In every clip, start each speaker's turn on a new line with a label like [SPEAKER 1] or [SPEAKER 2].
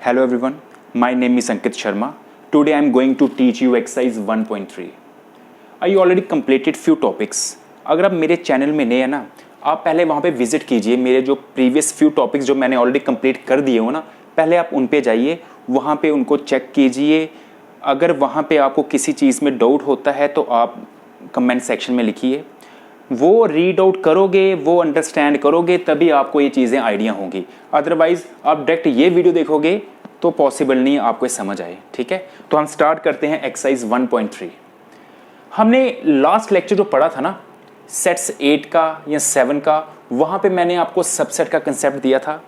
[SPEAKER 1] Hello everyone, my name is Ankit Sharma. Today I am going to teach you exercise 1.3. I already completed few topics. अगर आप मेरे channel में नए हैं ना, आप पहले वहाँ पे विजिट कीजिए. मेरे जो प्रीवियस फ्यू टॉपिक्स जो मैंने ऑलरेडी कंप्लीट कर दिए हो ना, पहले आप उन पे जाइए, वहाँ पे उनको चेक कीजिए. अगर वहाँ पे आपको किसी चीज़ में डाउट होता है तो आप कमेंट सेक्शन में लिखिए. वो रीड आउट करोगे, वो अंडरस्टैंड करोगे, तभी आपको ये चीज़ें आइडिया होंगी. अदरवाइज आप डायरेक्ट ये वीडियो देखोगे तो पॉसिबल नहीं आपको समझ आए. ठीक है, तो हम स्टार्ट करते हैं एक्सरसाइज 1.3. हमने लास्ट लेक्चर जो पढ़ा था ना, सेट्स 8 का या 7 का, वहाँ पे मैंने आपको सबसेट का कंसेप्ट दिया था.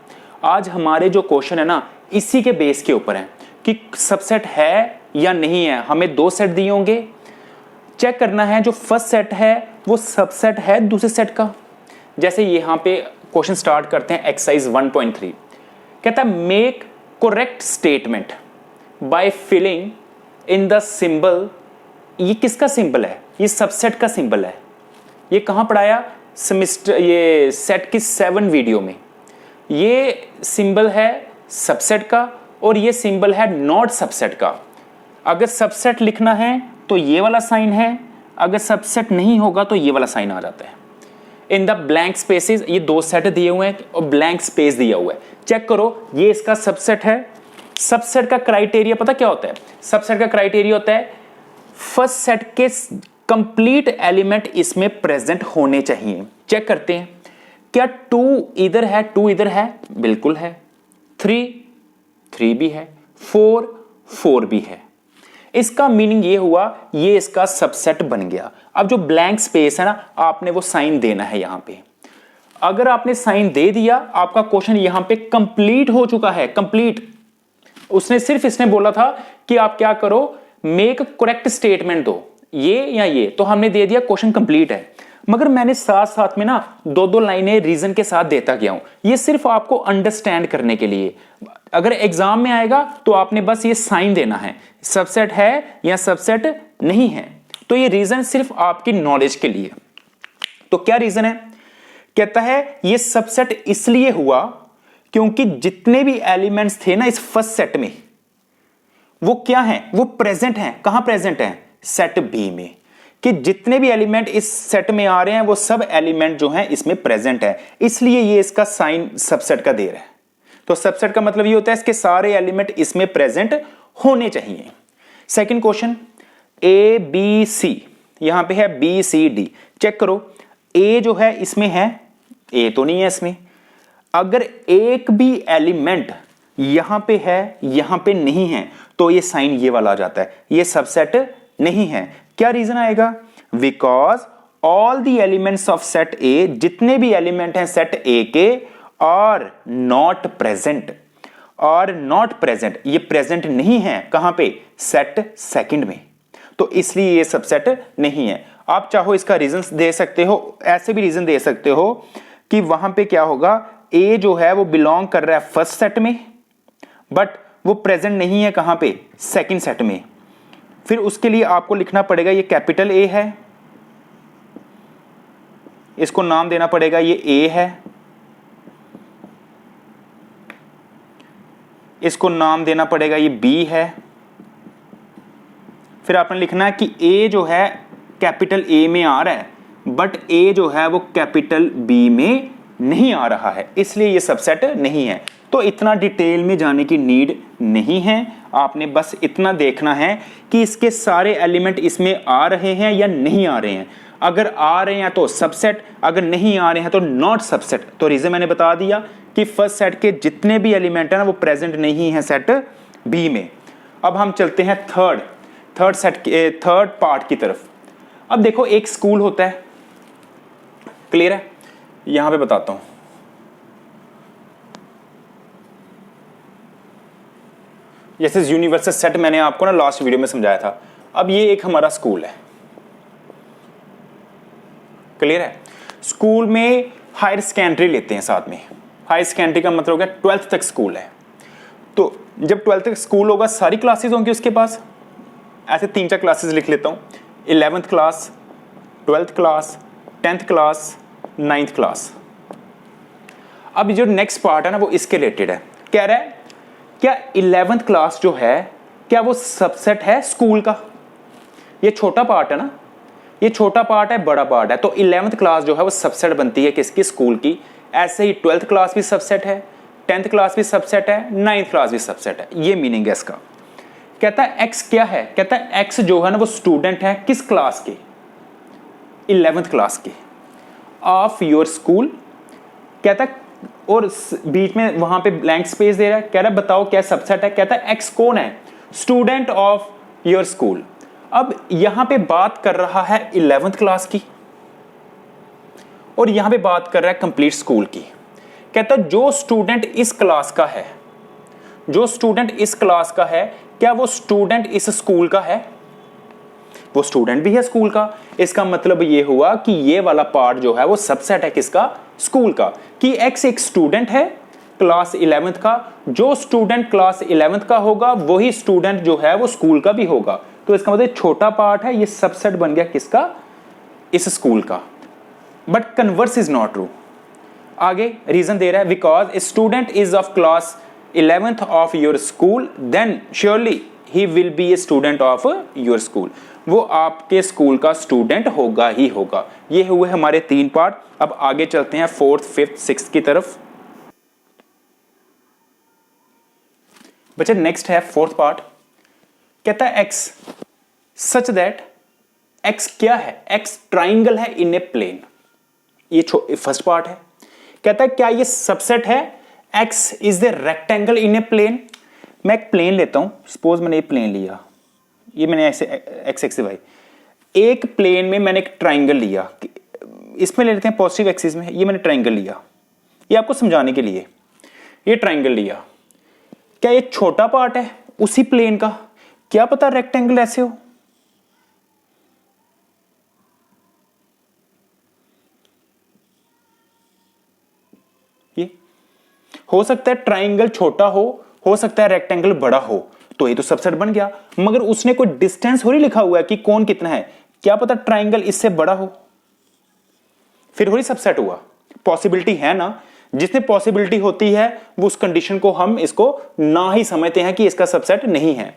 [SPEAKER 1] आज हमारे जो क्वेश्चन है ना, इसी के बेस के ऊपर है कि सबसेट है या नहीं है. हमें 2 सेट दिए होंगे, चेक करना है जो फर्स्ट सेट है वो सबसेट है दूसरे सेट का. जैसे यहाँ पे क्वेश्चन स्टार्ट करते हैं एक्सरसाइज 1.3. कहता है make correct statement by filling in the symbol. ये किसका सिंबल है? ये सबसेट का सिंबल है. ये कहाँ पढ़ाया? सेमेस्टर, ये सेट की 7 वीडियो में. ये सिंबल है सबसेट का और ये सिंबल है नॉट सबसेट का. अगर सबसेट लिखना है तो ये वाला साइन है, अगर सबसेट नहीं होगा तो ये वाला साइन आ जाता है. इन द ब्लैंक स्पेसेस, ये 2 सेट दिए हुए हैं और ब्लैंक स्पेस दिया हुआ है. चेक करो, ये इसका सबसेट है. सबसेट का क्राइटेरिया पता क्या होता है? सबसेट का क्राइटेरिया होता है फर्स्ट सेट के कंप्लीट एलिमेंट इसमें प्रेजेंट होने चाहिए. चेक करते हैं, क्या 2 इधर है? 2 इधर है, बिल्कुल है. 3 भी है, 4 भी है. इसका मीनिंग ये हुआ, ये इसका सबसेट बन गया. अब जो ब्लैंक स्पेस है ना, आपने वो साइन देना है यहां पे. अगर आपने साइन दे दिया, आपका क्वेश्चन यहां पे कंप्लीट हो चुका है. कंप्लीट उसने सिर्फ इसने बोला था कि आप क्या करो, मेक करेक्ट स्टेटमेंट दो, ये या ये, तो हमने दे दिया, क्वेश्चन कंप्लीट है. मगर मैंने साथ साथ में ना 2 लाइनें रीजन के साथ देता गया हूं. ये सिर्फ आपको अंडरस्टैंड करने के लिए. अगर एग्जाम में आएगा तो आपने बस ये साइन देना है, सबसेट है या सबसेट नहीं है. तो ये रीजन सिर्फ आपकी नॉलेज के लिए. तो क्या रीजन है? कहता है ये सबसेट इसलिए हुआ क्योंकि जितने भी एलिमेंट्स थे ना इस फर्स्ट सेट में, वो क्या हैं? वो प्रेजेंट हैं. कहां प्रेजेंट हैं? सेट बी में. कि जितने भी एलिमेंट इस सेट में आ रहे हैं वो सब एलिमेंट जो हैं इसमें प्रेजेंट है, इसलिए ये इसका साइन सबसेट का दे रहा है. तो सबसेट का मतलब ये होता है इसके सारे एलिमेंट इसमें प्रेजेंट होने चाहिए. Second question, A B C, यहां पे है बी सी डी. चेक करो, ए जो है इसमें है, ए तो नहीं है इसमें. अगर एक भी एलिमेंट यहां पे है, यहां पे नहीं है, तो ये साइन ये वाला आ जाता है, ये सबसेट नहीं है. क्या रीजन आएगा? Because all the elements of set ए, जितने भी एलिमेंट हैं सेट ए के, आर नॉट प्रेजेंट. और नॉट प्रेजेंट, ये प्रेजेंट नहीं है कहां पे? सेट सेकंड में. तो इसलिए ये सबसेट नहीं है. आप चाहो इसका रीजन दे सकते हो, ऐसे भी रीजन दे सकते हो कि वहां पे क्या होगा, ए जो है वो बिलोंग कर रहा है फर्स्ट सेट में, बट वो प्रेजेंट नहीं है कहां पे? सेकंड सेट में. फिर उसके लिए आपको लिखना पड़ेगा ये कैपिटल ए है, इसको नाम देना पड़ेगा ये ए है, इसको नाम देना पड़ेगा ये बी है. फिर आपने लिखना है कि ए जो है कैपिटल ए में आ रहा है, बट ए जो है वो कैपिटल बी में नहीं आ रहा है, इसलिए ये सबसेट नहीं है. तो इतना डिटेल में जाने की नीड नहीं है. आपने बस इतना देखना है कि इसके सारे एलिमेंट इसमें आ रहे हैं या नहीं आ रहे हैं. अगर आ रहे हैं तो सबसेट, अगर नहीं आ रहे हैं तो नॉट सबसेट. तो रीजन मैंने बता दिया कि फर्स्ट सेट के जितने भी एलिमेंट है ना वो प्रेजेंट नहीं है सेट बी में. अब हम चलते हैं थर्ड सेट के थर्ड पार्ट की तरफ. अब देखो, एक स्कूल होता है, क्लियर है? यहां पे बताता हूं. जैसे यूनिवर्सल सेट मैंने आपको ना लास्ट वीडियो में समझाया था. अब ये एक हमारा स्कूल है, क्लियर है? स्कूल में हायर सेकेंडरी लेते हैं साथ में. हायर सेकेंडरी का मतलब हो गया 12th तक स्कूल है. तो जब 12th तक स्कूल होगा, सारी क्लासेस होंगी उसके पास. ऐसे 3-4 क्लासेस लिख लेता हूँ. 11th class, 12th class, 10th class, 9th class. अब जो नेक्स्ट पार्ट है ना वो इसके रिलेटेड है. कह रहा है क्या 11th क्लास जो है क्या वो सबसेट है स्कूल का? ये छोटा पार्ट है ना, ये छोटा पार्ट है, बड़ा पार्ट है, तो 11th क्लास जो है वो सबसेट बनती है किसकी? स्कूल की। ऐसे ही 12th क्लास भी सबसेट है, 10th क्लास भी सबसेट है, 9th क्लास भी सबसेट है। ये मीनिंग है इसका। कहता है एक्स क्या है? कहता है एक्स जो है ना वो स्टूडेंट है किस क्लास के? 11th क्लास के, ऑफ योर स्कूल। कहता है, और बीच में वहां पे ब्लैंक स्पेस दे रहा है, कह रहा है बताओ क्या सबसेट है? कहता है एक्स कौन है? Student of your school. अब यहां पे बात कर रहा है 11th क्लास की और यहां पे बात कर रहा है कंप्लीट स्कूल की। कहता है जो स्टूडेंट इस क्लास का है, जो स्टूडेंट इस क्लास का है, क्या वो स्टूडेंट इस स्कूल का है? वो स्टूडेंट भी है स्कूल का। इसका मतलब ये हुआ कि ये वाला पार्ट जो है वो सबसेट है किसका? स्कूल का। कि एक्स एक स्टूडेंट है क्लास 11th का, जो स्टूडेंट क्लास 11th का होगा वही स्टूडेंट जो है वो स्कूल का भी होगा। तो इसका मतलब छोटा पार्ट है, ये सबसेट बन गया किसका? इस स्कूल का। But converse is not true. आगे रीजन दे रहा है, because a student is of class 11th of your school then surely he will be a student of your school. वो आपके स्कूल का स्टूडेंट होगा ही होगा। ये हुए हमारे 3 पार्ट। अब आगे चलते हैं 4th, 5th, 6th की तरफ। बच्चे नेक्स्ट है 4th पार्ट। कहता है एक्स सच दैट, एक्स क्या है? एक्स ट्राइंगल है इन ए प्लेन। ये फर्स्ट पार्ट है। कहता है क्या ये सबसेट है? X is the rectangle in a plane. मैं एक प्लेन लेता हूं, सपोज मैंने ये प्लेन लिया, ये मैंने ऐसे एक्स एक्स वाई, एक प्लेन में मैंने एक ट्राइंगल लिया, इसमें ले लेते हैं पॉजिटिव एक्सिस में, ये मैंने ट्राइंगल लिया, ये आपको समझाने के लिए, ये ट्राइंगल लिया। क्या ये छोटा पार्ट है उसी प्लेन का? क्या पता रेक्टेंगल ऐसे हो। ये हो सकता है ट्राइंगल छोटा हो सकता है रेक्टेंगल बड़ा हो, तो ये तो सबसेट बन गया। मगर उसने कोई डिस्टेंस थोड़ी लिखा हुआ है कि कौन कितना है। क्या पता ट्राइंगल इससे बड़ा हो, फिर थोड़ी सबसेट हुआ। पॉसिबिलिटी है ना, जिसने पॉसिबिलिटी होती है वो उस कंडीशन को हम इसको ना ही समझते हैं कि इसका सबसेट नहीं है।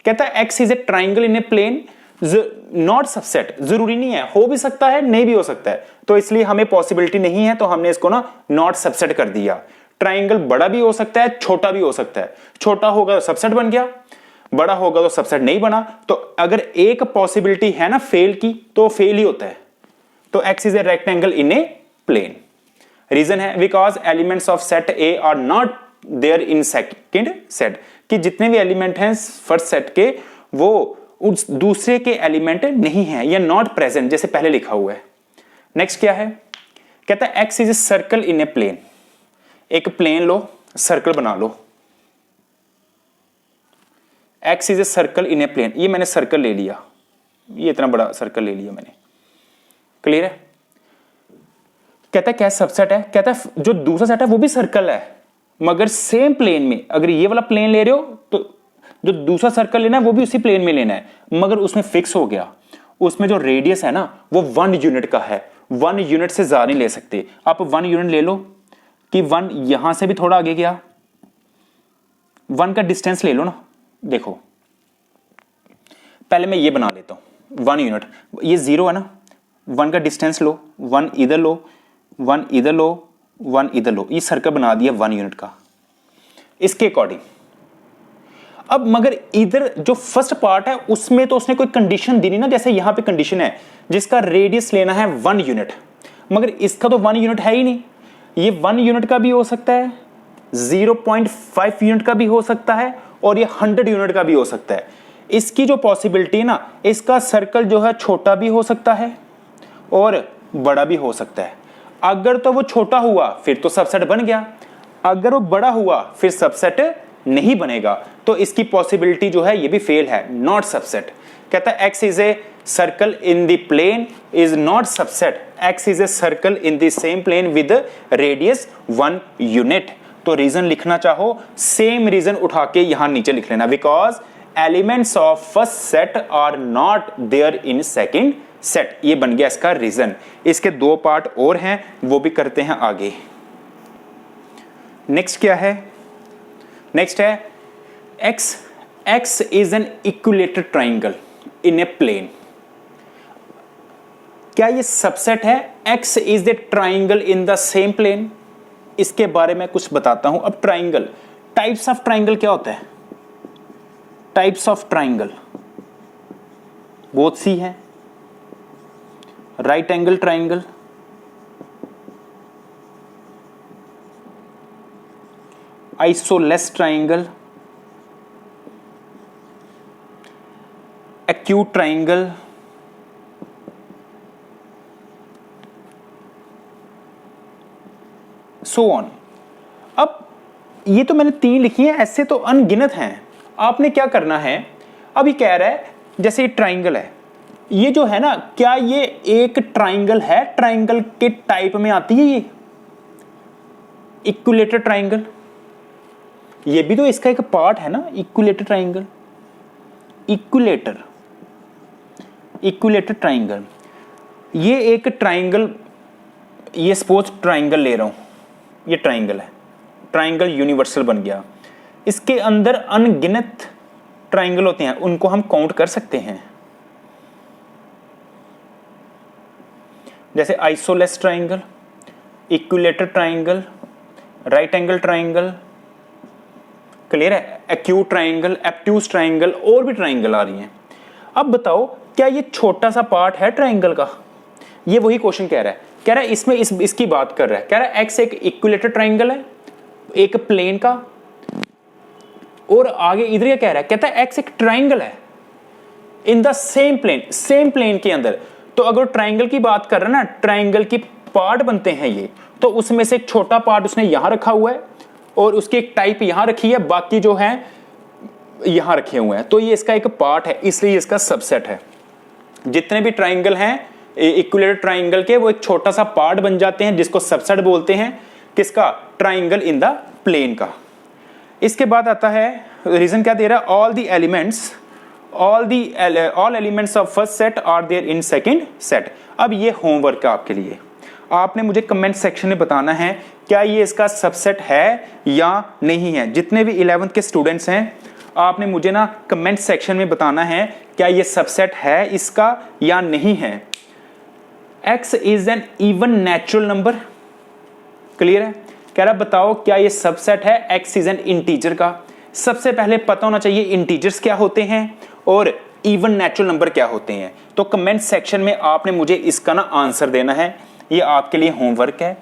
[SPEAKER 1] कहता है x is a triangle in a plane not subset. जरूरी नहीं है, हो भी सकता है नहीं भी हो सकता है, तो इसलिए हमें पॉसिबिलिटी नहीं है तो हमने इसको ना नॉट सबसेट कर दिया। ट्राइंगल बड़ा भी हो सकता है, छोटा भी हो सकता है। छोटा होगा तो सबसेट बन गया, बड़ा होगा तो सबसेट नहीं बना। तो अगर एक पॉसिबिलिटी है ना फेल की, तो फेल ही होता है। तो X is a rectangle in a plane. Reason है because elements of set A are not there in second set, कि जितने भी एलिमेंट हैं फर्स्ट सेट के वो उस दूसरे के एलिमेंट नहीं है, या नॉट प्रेजेंट जैसे पहले लिखा हुआ है। नेक्स्ट क्या है? कहता है x is a circle in a plane. एक प्लेन लो, सर्कल बना लो। X is a circle in a plane. ये मैंने सर्कल ले लिया, ये इतना बड़ा सर्कल ले लिया मैंने। क्लियर है? कहता है क्या सबसेट है? कहता है जो दूसरा सेट है वो भी सर्कल है, मगर सेम प्लेन में। अगर ये वाला प्लेन ले रहे हो तो जो दूसरा सर्कल लेना है वो भी उसी प्लेन में लेना है, मगर उसमें फिक्स हो गया, उसमें जो रेडियस है ना वो 1 यूनिट का है। 1 यूनिट से ज्यादा नहीं ले सकते। आप 1 यूनिट ले लो कि 1 यहां से भी थोड़ा आगे गया, 1 का डिस्टेंस ले लो ना। देखो पहले मैं ये बना लेता हूं 1 यूनिट, ये 0 है ना, 1 का डिस्टेंस लो, 1 इधर लो, 1 इधर लो, 1 इधर लो, ये सर्कल बना दिया 1 यूनिट का इसके अकॉर्डिंग। अब मगर इधर जो फर्स्ट पार्ट है उसमें तो उसने कोई कंडीशन दी नहीं ना, जैसे यहां पे कंडीशन है जिसका रेडियस लेना है 1 यूनिट, मगर इसका तो 1 यूनिट है ही नहीं। ये 1 यूनिट का भी हो सकता है, 0.5 यूनिट का भी हो सकता है, और ये 100 यूनिट का भी हो सकता है। इसकी जो पॉसिबिलिटी है ना, इसका सर्कल जो है छोटा भी हो सकता है और बड़ा भी हो सकता है। अगर तो वो छोटा हुआ फिर तो सबसेट बन गया, अगर वो बड़ा हुआ फिर सबसेट नहीं बनेगा। तो इसकी पॉसिबिलिटी जो है ये भी फेल है, नॉट सबसेट। कहता है x is a circle in the plane is not subset. X is a circle in the same plane with radius 1 unit. तो रीजन लिखना चाहो सेम रीजन उठा के यहां नीचे लिख लेना, because elements of first set are not there in second set. ये बन गया इसका रीजन। इसके 2 पार्ट और हैं, वो भी करते हैं आगे। नेक्स्ट क्या है? नेक्स्ट है x is an equilateral triangle in a plane. क्या ये सबसेट है? x is the triangle in the same plane. इसके बारे में कुछ बताता हूं। अब ट्राइंगल, टाइप्स ऑफ ट्राइंगल क्या होता है? टाइप्स ऑफ ट्राइंगल बहुत सी हैं। Right angle triangle, isosceles triangle, acute triangle, so on. अब ये तो मैंने 3 लिखी हैं, ऐसे तो अनगिनत हैं। आपने क्या करना है, अभी कह रहा है जैसे ये ट्राइंगल है, ये जो है ना, क्या ये एक ट्राइंगल है? ट्राइंगल के टाइप में आती है ये इक्विलेटरल ट्राइंगल। ये भी तो इसका एक पार्ट है ना, इक्विलेटरल ट्राइंगल। इक्विलेटरल ट्राइंगल, ये एक ट्राइंगल, ये सपोज ट्राइंगल ले रहा हूं, ये ट्राइंगल है, ट्राइंगल यूनिवर्सल बन गया। इसके अंदर अनगिनत ट्राइंगल होते हैं, उनको हम काउंट कर सकते हैं। जैसे isosceles triangle, equilateral triangle, right angle triangle, clear है, एक्यूट ट्राइंगल, एब्ट्यूज ट्राइंगल, और भी ट्राइंगल आ रही हैं। अब बताओ क्या ये छोटा सा पार्ट है ट्राइंगल का? ये वही क्वेश्चन कह रहा है इसमें इसकी बात कर रहा है। कह रहा है एक्स एक इक्विलेटरल ट्राइंगल है एक प्लेन का, और आगे इधर क्या कह रहा है? कहता है एक्स एक ट्राइंगल है in the same plane, same plane के अंदर। तो अगर ट्राइंगल की बात कर रहा है ना, ट्राइंगल की पार्ट बनते हैं ये, तो उसमें से एक छोटा पार्ट उसने यहां रखा हुआ है और उसकी एक टाइप यहां रखी है, बाकी जो है यहां रखे हुए हैं। तो ये इसका एक पार्ट है, इसलिए इसका सबसेट है। जितने भी ट्राइंगल हैं इक्विलेटरल ट्राइंगल के, वो एक छोटा सा पार्ट बन जाते हैं, जिसको सबसेट बोलते हैं। किसका? ट्राइंगल इन द प्लेन का। इसके बाद आता है रीजन, क्या दे रहा है? All elements of first set are there in second set. अब ये होमवर्क है आपके लिए, आपने मुझे कमेंट सेक्शन में बताना है क्या ये इसका सबसेट है या नहीं है। जितने भी 11th के स्टूडेंट्स हैं, आपने मुझे ना कमेंट सेक्शन में बताना है क्या ये सबसेट है इसका या नहीं है। x is N even natural number, clear है? कह रहा बताओ क्या ये सबसेट है x इज एन इंटीजर का। सबसे पहले पता होना चाहिए इंटीजर्स क्या होते हैं और इवन नेचुरल नंबर क्या होते हैं। तो कमेंट सेक्शन में आपने मुझे इसका ना आंसर देना है। ये आपके लिए होमवर्क है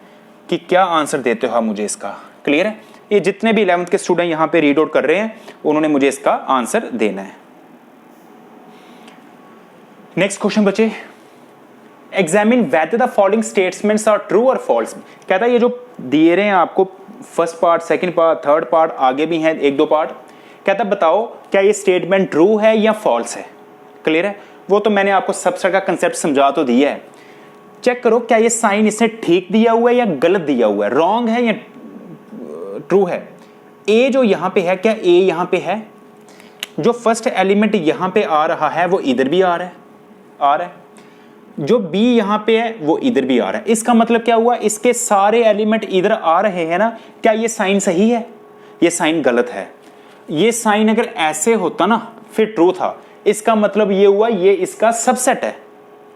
[SPEAKER 1] कि क्या आंसर देते हो आप मुझे इसका, क्लियर है? ये जितने भी 11th के स्टूडेंट यहां पे रीड आउट कर रहे हैं, उन्होंने मुझे इसका आंसर देना है। नेक्स्ट क्वेश्चन बचे, examine whether the following statements are true और फॉल्स। कहता है ये जो दिए रहे हैं आपको, first part, second part, third part, आगे भी हैं 1-2 पार्ट। कहता है बताओ क्या ये स्टेटमेंट ट्रू है या फॉल्स है, क्लियर है? वो तो मैंने आपको सबसेट का कंसेप्ट समझा तो दिया है। चेक करो क्या ये साइन इसने ठीक दिया हुआ है या गलत दिया हुआ है, रॉन्ग है या ट्रू है। ए जो यहां पे है, क्या ए यहां पे है? जो फर्स्ट एलिमेंट यहां पे आ रहा है वो इधर भी आ रहा है। जो बी यहां पे है वो इधर भी आ रहा है। इसका मतलब क्या हुआ? इसके सारे एलिमेंट इधर आ रहे हैं ना। क्या ये साइन सही है? ये साइन गलत है। ये साइन अगर ऐसे होता ना फिर ट्रू था। इसका मतलब ये हुआ ये इसका सबसेट है,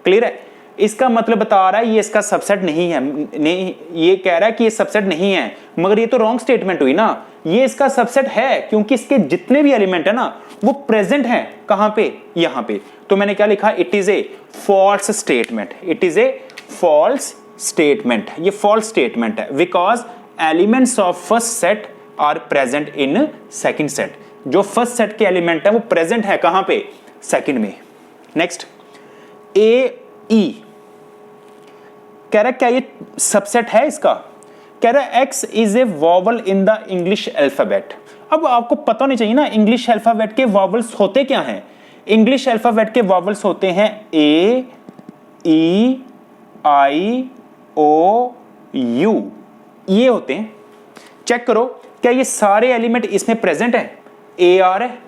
[SPEAKER 1] क्लियर है? इसका मतलब बता रहा है ये इसका सबसेट नहीं है, नहीं, ये कह रहा है कि ये सबसेट नहीं है, मगर ये तो रॉन्ग स्टेटमेंट हुई ना। ये इसका सबसेट है क्योंकि इसके जितने भी एलिमेंट है ना वो प्रेजेंट हैं कहां पे? यहां पे। तो मैंने क्या लिखा? It is a false statement. It is a false statement. ये फॉल्स स्टेटमेंट है because elements of first set are present in second set. जो फर्स्ट सेट के एलिमेंट है वो प्रेजेंट है कहां पे? सेकंड में। नेक्स्ट, ए ई कह रहा है क्या ये सबसेट है इसका? कह रहा है x is A vowel in the English alphabet. अब आपको पता नहीं चाहिए ना इंग्लिश अल्फाबेट के वॉवल्स होते क्या हैं। इंग्लिश अल्फाबेट के वॉवल्स होते हैं ए, ई, आई, ओ, यू, ये होते हैं। चेक करो क्या ये सारे एलिमेंट इसमें प्रेजेंट है? ए आ रहा है,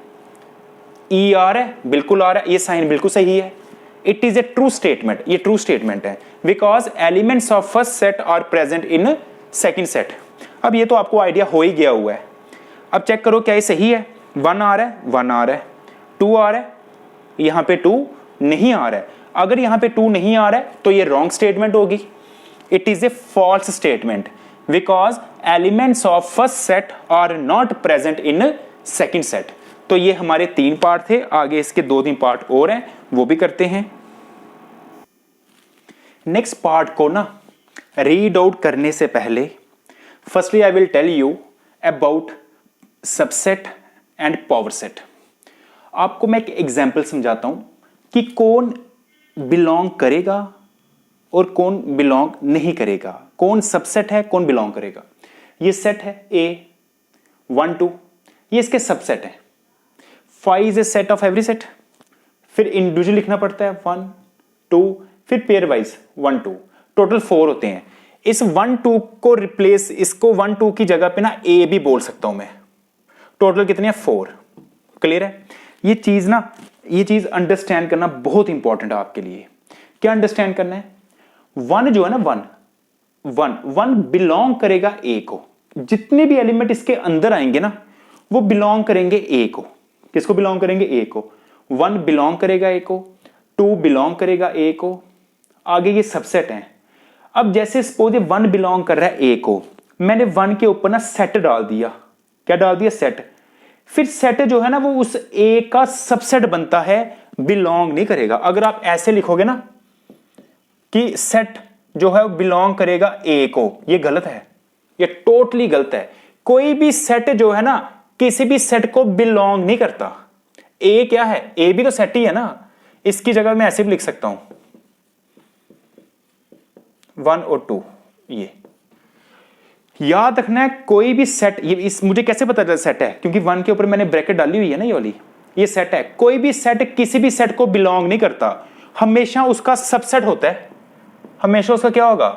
[SPEAKER 1] ई आ रहा है, बिल्कुल आ रहा है, ये साइन बिल्कुल सही है। It is a true statement. ये ट्रू स्टेटमेंट है because elements of first set are present in second set. अब ये तो आपको आइडिया हो ही गया हुआ है। अब चेक करो क्या ये सही है? 1 आ रहा है, 1 आ रहा है, 2 आ रहा है, यहां पे 2 नहीं आ रहा है। अगर यहां पे 2 नहीं आ रहा है तो ये रॉन्ग स्टेटमेंट होगी, it is a false statement because elements of first set are not present in second set. तो ये हमारे 3 पार्ट थे, आगे इसके 2-3 पार्ट और हैं, वो भी करते हैं। नेक्स्ट पार्ट को ना रीड आउट करने से पहले firstly I will tell you about subset and power set. आपको मैं एक एग्जाम्पल समझाता हूं कि कौन बिलोंग करेगा और कौन बिलोंग नहीं करेगा, कौन सबसेट है कौन बिलोंग करेगा। ये सेट है A 1 2, ये इसके सबसेट है। 5 is a set of every set, फिर इंडिविजुअल लिखना पड़ता है 1 2, फिर पेयर वाइज 1 2, टोटल 4 होते हैं। इस 1 2 को रिप्लेस, इसको 1 2 की जगह पे ना A भी बोल सकता हूं मैं। टोटल कितने हैं 4। क्लियर है? ये चीज अंडरस्टैंड करना बहुत इंपॉर्टेंट है आपके लिए। क्या अंडरस्टैंड करना है? 1 जो है ना 1 बिलोंग करेगा A को। जितने भी एलिमेंट इसके अंदर आएंगे ना वो बिलोंग करेंगे A को। किसको बिलोंग करेंगे? A को। 1 बिलोंग करेगा A को, 2 बिलोंग करेगा A को। आगे ये सबसेट है। अब जैसे सपोज 1 बिलोंग कर रहा है A को, मैंने 1 के ऊपर ना सेट डाल दिया। क्या डाल दिया? सेट। फिर सेट जो है ना वो उस A का सबसेट बनता है, बिलोंग नहीं करेगा। अगर आप ऐसे लिखोगे ना कि सेट जो है वो बिलोंग करेगा A को, ये गलत है, ये टोटली गलत है। कोई भी सेट जो है ना किसी भी सेट को बिलोंग नहीं करता। A क्या है? A भी तो सेट ही है ना। इसकी जगह मैं ऐसे भी लिख सकता हूं 1 और 2। ये याद रखना है, कोई भी सेट, ये मुझे कैसे पता चला सेट है? क्योंकि 1 के ऊपर मैंने ब्रैकेट डाली हुई है ना, ये वाली, ये सेट है। कोई भी सेट किसी भी सेट को बिलोंग नहीं करता, हमेशा उसका सबसेट होता है। हमेशा उसका क्या होगा?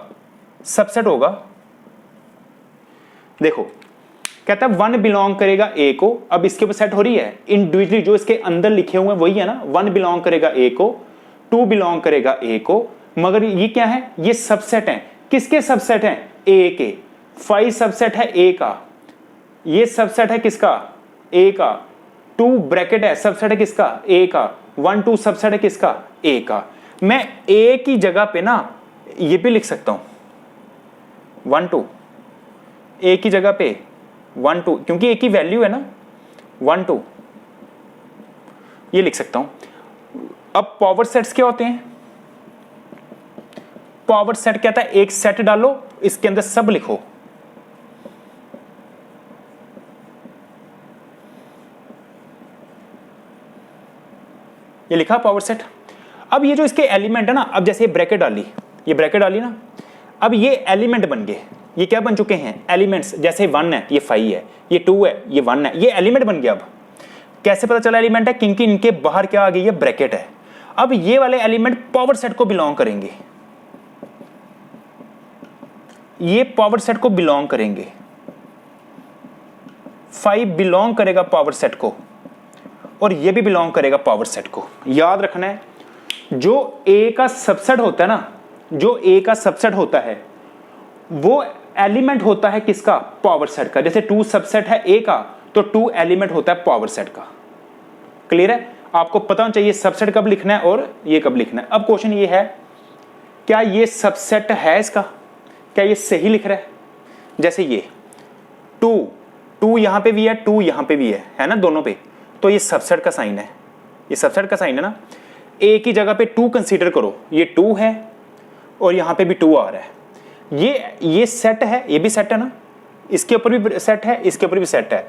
[SPEAKER 1] सबसेट होगा। देखो कहता है 1 बिलोंग करेगा A को। अब इसके ऊपर सेट हो रही है इंडिविजुअली, जो इसके अंदर लिखे हुए हैं वही है ना। 1 बिलोंग करेगा A को, 2 बिलोंग करेगा A को, मगर ये क्या है? ये सबसेट है। किसके सबसेट है? A के। 5 सबसेट है A का, ये सबसेट है किसका? A का। 2 ब्रैकेट है, सबसेट है किसका? A का। 1 2 सबसेट है किसका? A का। मैं A की जगह पे ना ये भी लिख सकता हूं 1 2, A की जगह पे 1 2, क्योंकि A की वैल्यू है ना 1 2, ये लिख सकता हूं। अब पावर सेट्स क्या होते हैं? पावर सेट कहता है एक सेट डालो, इसके अंदर सब लिखो। ये लिखा पावर सेट। अब ये जो इसके एलिमेंट है ना, अब जैसे ये ब्रैकेट डाली ना, अब ये एलिमेंट बन गए। ये क्या बन चुके हैं? एलिमेंट्स। जैसे 1 है, ये 5 है, ये 2 है, ये 1 है, ये एलिमेंट बन गया। अब कैसे पता चला एलिमेंट है? क्योंकि इनके बाहर क्या आ गई है? ब्रैकेट है। अब ये वाले एलिमेंट पावर सेट को बिलोंग करेंगे, ये पावर सेट को बिलोंग करेंगे। 5 बिलोंग करेगा पावर सेट को, और ये भी बिलोंग करेगा पावर सेट को। याद रखना है, जो A का सबसेट होता है ना, जो A का सबसेट होता है वो एलिमेंट होता है किसका? पावर सेट का। जैसे 2 सबसेट है A का, तो 2 एलिमेंट होता है पावर सेट का। क्लियर है? आपको पता होना चाहिए सबसेट कब लिखना है और ये कब लिखना है। अब क्वेश्चन ये है, क्या ये सबसेट है इसका? क्या ये सही लिख रहा है? जैसे ये 2 यहां पे भी है, 2 यहां पे भी है ना, दोनों पे। तो ये सबसेट का साइन है, ये सबसेट का साइन है ना। A की जगह पे 2 कंसीडर करो, ये 2 है और यहां पे भी 2 आ रहा है। ये सेट है, ये भी सेट है ना, इसके ऊपर भी सेट है, इसके ऊपर भी सेट है।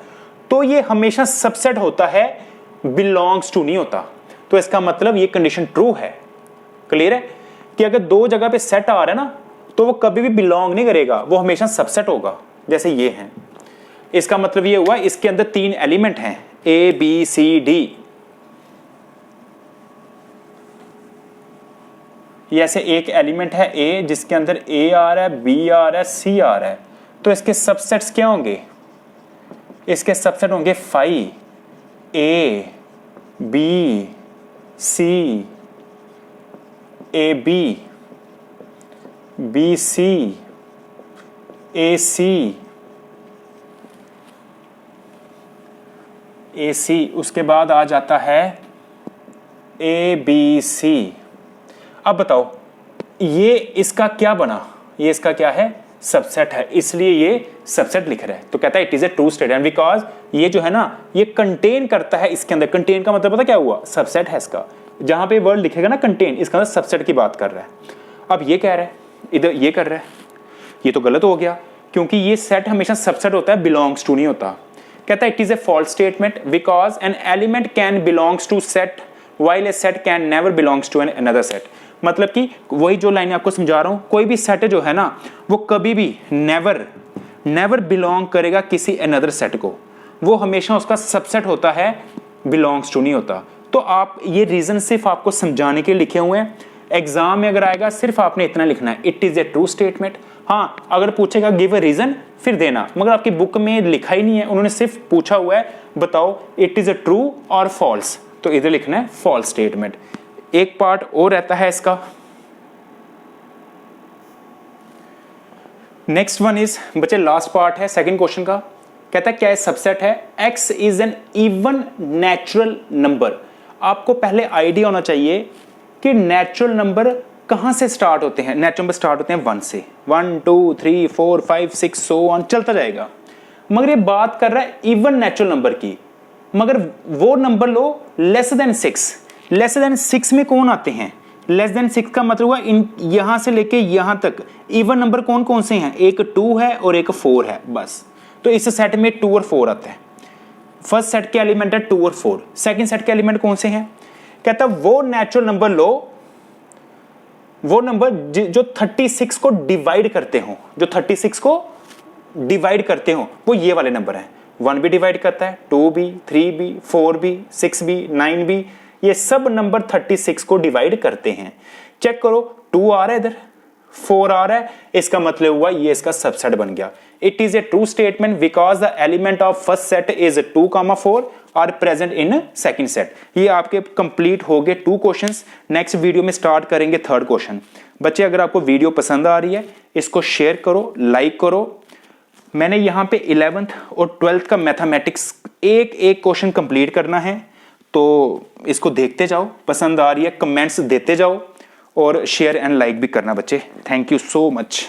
[SPEAKER 1] तो ये हमेशा सबसेट होता है, बिलोंग्स टू नहीं होता। तो इसका मतलब ये कंडीशन ट्रू है। क्लियर है? कि अगर 2 जगह पे सेट आ रहा है ना, तो वो कभी भी बिलोंग नहीं करेगा, वो हमेशा सबसेट होगा। जैसे ये है, इसका मतलब ये हुआ इसके अंदर 3 एलिमेंट हैं, A B C D। ये ऐसे एक एलिमेंट है A जिसके अंदर A आ रहा है, B आ रहा है, C आ रहा है। तो इसके सबसेट्स क्या होंगे? इसके सबसेट होंगे 5 A B C A B B C A C AC, उसके बाद आ जाता है ABC। अब बताओ ये इसका क्या बना, ये इसका क्या है, सबसेट है, इसलिए ये सबसेट लिख रहा है। तो कहता है it is a true statement because ये जो है ना ये कंटेन करता है, इसके अंदर कंटेन का मतलब पता क्या हुआ, सबसेट है इसका। जहां पे वर्ड लिखेगा ना कंटेन, इसका अंदर सबसेट की बात कर रहा है। अब ये कह रहा है इधर ये कर रहा है, ये तो गलत हो गया क्योंकि ये सेट हमेशा सबसेट होता है, बिलोंग्स टू नहीं होता। कहता है it is a false statement because an element can belongs to set while a set can never belongs to an another set. मतलब कि वही जो लाइन आपको समझा रहा हूं, कोई भी सेट जो है ना वो कभी भी नेवर बिलोंग करेगा किसी अनदर सेट को, वो हमेशा उसका सबसेट होता है, बिलोंग्स टू नहीं होता। तो आप ये रीजन सिर्फ आपको समझाने के लिए लिखे हुए हैं, एग्जाम में अगर आएगा सिर्फ आपने इतना लिखना है, it is a true statement. हाँ अगर पूछेगा गिव अ रीजन फिर देना, मगर आपकी बुक में लिखा ही नहीं है, उन्होंने सिर्फ पूछा हुआ है बताओ इट इज ए ट्रू और फॉल्स, तो इधर लिखना है फॉल्स स्टेटमेंट। एक पार्ट और रहता है इसका, नेक्स्ट वन इज बच्चे लास्ट पार्ट है सेकंड क्वेश्चन का। कहता है क्या सबसेट है, x is N even natural number. आपको पहले आइडिया होना चाहिए कि नेचुरल नंबर कहां से स्टार्ट होते हैं। नेचुरल नंबर स्टार्ट होते हैं 1 से, 1 2 3 4 5 6 सो ऑन चलता जाएगा। मगर ये बात कर रहा है इवन नेचुरल नंबर की, मगर वो नंबर लो लेस देन 6। लेस देन 6 में कौन आते हैं, लेस देन 6 का मतलब हुआ इन यहां से लेके यहां तक इवन नंबर कौन कौन से हैं, एक 2 है और एक 4 है बस। तो इस सेट में 2 और 4 आते हैं। फर्स्ट सेट के एलिमेंट है 2 और 4, सेकंड सेट के एलिमेंट कौन से हैं, कहता वो नेचुरल नंबर लो, वो नंबर जो 36 को डिवाइड करते हो, जो 36 को डिवाइड करते हो वो ये वाले नंबर हैं। 1 भी डिवाइड करता है, 2 भी, 3 भी, 4 भी, 6 भी, 9 भी, ये सब नंबर 36 को डिवाइड करते हैं। चेक करो 2 आ रहा है इधर, 4 आ रहा है, इसका मतलब हुआ ये इसका सबसेट बन गया। It is a true statement because the element of first set is 2, 4 are present in second set. ये आपके कंप्लीट हो गए 2 क्वेश्चंस। नेक्स्ट वीडियो में स्टार्ट करेंगे 3rd क्वेश्चन। बच्चे अगर आपको वीडियो पसंद आ रही है इसको शेयर करो, लाइक करो। मैंने यहाँ पे 11th और 12th का मैथमेटिक्स एक क्वेश्चन कंप्लीट करना है, तो इसको देखते जाओ, पसंद आ रही है कमेंट्स देते जाओ और शेयर एंड लाइक भी करना बच्चे। Thank you so much.